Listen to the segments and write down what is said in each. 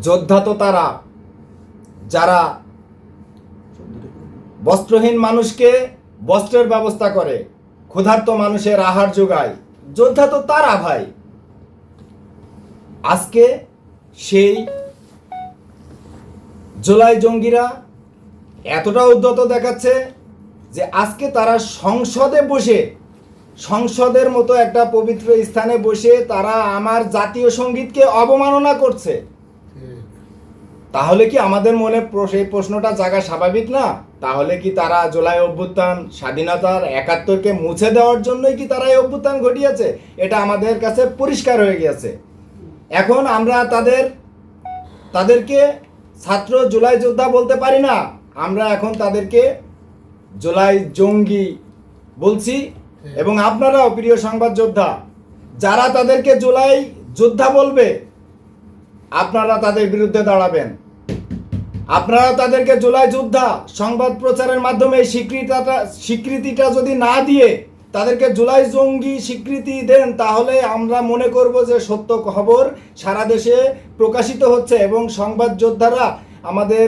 যোদ্ধা তো তারা যারা বস্ত্রহীন মানুষকে বস্ত্রের ব্যবস্থা করে, ক্ষুধার্ত মানুষের আহার যোগায়। যোদ্ধা তো তারা ভাই। আজকে সেই জুলাই জঙ্গিরা এতটা উদ্ধত দেখাচ্ছে যে আজকে তারা সংসদে বসে, সংসদের মতো একটা পবিত্র স্থানে বসে তারা আমার জাতীয় সঙ্গীতকে অবমাননা করছে। তাহলে কি আমাদের মনে সেই প্রশ্নটা জাগা স্বাভাবিক না? তাহলে কি তারা জুলাই অভ্যুত্থান, স্বাধীনতার ৭১কে মুছে দেওয়ার জন্যই কি তারা এই অভ্যুত্থান ঘটিয়েছে? এটা আমাদের কাছে পরিষ্কার হয়ে গেছে। এখন আমরা তাদেরকে ছাত্র জুলাই যোদ্ধা বলতে পারি না, আমরা এখন তাদেরকে জুলাই জঙ্গি বলছি। এবং আপনারাও প্রিয় সংবাদ যোদ্ধা, যারা তাদেরকে জুলাই যোদ্ধা বলবে, আপনারা তাদের বিরুদ্ধে দাঁড়াবেন। আপনারা তাদেরকে জুলাই যোদ্ধা সংবাদ প্রচারের মাধ্যমে স্বীকৃতিটা যদি না দিয়ে তাদেরকে জুলাই জঙ্গি স্বীকৃতি দেন, তাহলে আমরা মনে করব যে সত্য খবর সারা দেশে প্রকাশিত হচ্ছে এবং সংবাদ যোদ্ধারা, আমাদের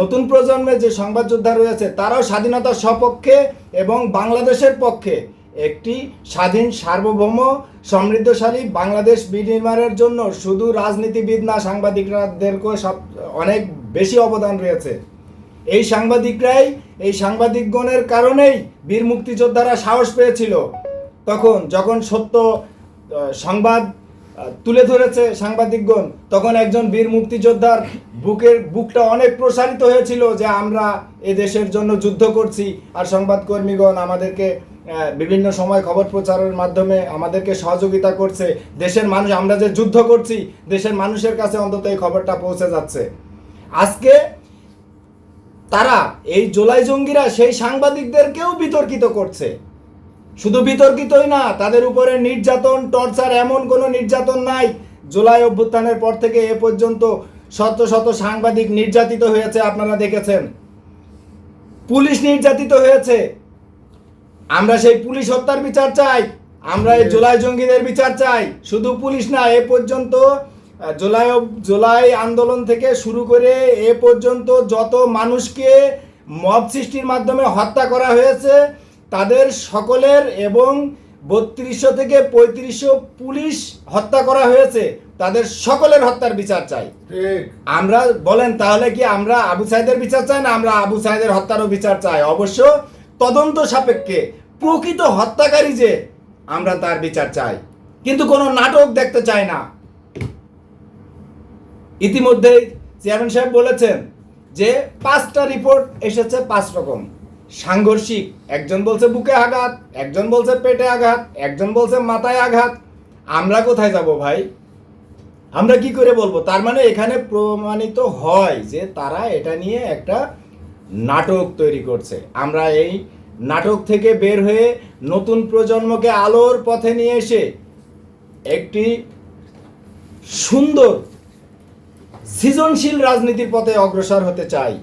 নতুন প্রজন্মে যে সংবাদ যোদ্ধা রয়েছে, তারাও স্বাধীনতার সপক্ষে এবং বাংলাদেশের পক্ষে একটি স্বাধীন, সার্বভৌম, সমৃদ্ধশালী বাংলাদেশ বিনির্মাণের জন্য শুধু রাজনীতিবিদ না, সাংবাদিকদেরকেও অনেক বেশি অবদান রয়েছে। এই সাংবাদিকরাই, এই সাংবাদিকগণের কারণেই বীর মুক্তিযোদ্ধারা সাহস পেয়েছিল। যখন সত্য সংবাদ তুলে ধরেছে সাংবাদিকগণ, তখন একজন বীর মুক্তিযোদ্ধার বুকটা অনেক প্রসারিত হয়েছিল যে আমরা এ দেশের জন্য যুদ্ধ করছি। আর সংবাদকর্মীগণ আমাদেরকে বিভিন্ন সময় খবর প্রচারের মাধ্যমে আমাদেরকে সহযোগিতা করছে। দেশের মানুষ, আমরা যে যুদ্ধ করছি, দেশের মানুষের কাছে অন্তত এই খবরটা পৌঁছে যাচ্ছে। আজকে তারা, এই জুলাই জঙ্গিরা সেই সাংবাদিকদেরকেও বিতর্কিত করছে। শুধু বিতর্কিতই না, তাদের উপরে নির্যাতন, টর্চার, এমন কোনো নির্যাতন নাই। জুলাই অভ্যুত্থানের পর থেকে এ পর্যন্ত শত শত সাংবাদিক নির্যাতিত হয়েছে, আপনারা দেখেছেন। পুলিশ নির্যাতিত হয়েছে। আমরা সেই পুলিশ হত্যার বিচার চাই, আমরা এই জুলাই জঙ্গিদের বিচার চাই। শুধু পুলিশ না, এ পর্যন্ত জুলাই আন্দোলন থেকে শুরু করে এ পর্যন্ত যত মানুষকে মব সৃষ্টির মাধ্যমে হত্যা করা হয়েছে, তাদের সকলের, এবং ৩২০০ থেকে ৩৫০০ পুলিশ হত্যা করা হয়েছে, তাদের সকলের হত্যার বিচার চাই। আমরা বলেন, তাহলে কি আমরা আবু সাইদের বিচার চাই না? আমরা আবু সাইদের হত্যারও বিচার চাই, অবশ্য তদন্ত সাপেক্ষে। প্রকৃত হত্যাকারী যে, আমরা তার বিচার চাই, কিন্তু কোনো নাটক দেখতে চাই না। ইতিমধ্যেই চেয়ারম্যান সাহেব বলেছেন যে ৫টা রিপোর্ট এসেছে ৫ রকম সাংঘর্ষিক। একজন বলছে বুকে আঘাত, একজন বলছে পেটে আঘাত, একজন বলছে মাথায় আঘাত। আমরা কোথায় যাব ভাই? আমরা কি করে বলবো? তার মানে এখানে প্রমাণিত হয় যে তারা এটা নিয়ে একটা নাটক তৈরি করছে। আমরা এই নাটক থেকে বের হয়ে নতুন প্রজন্মকে আলোর পথে নিয়ে এসে একটি সুন্দর সৃজনশীল রাজনীতির পথে অগ্রসর হতে চাই।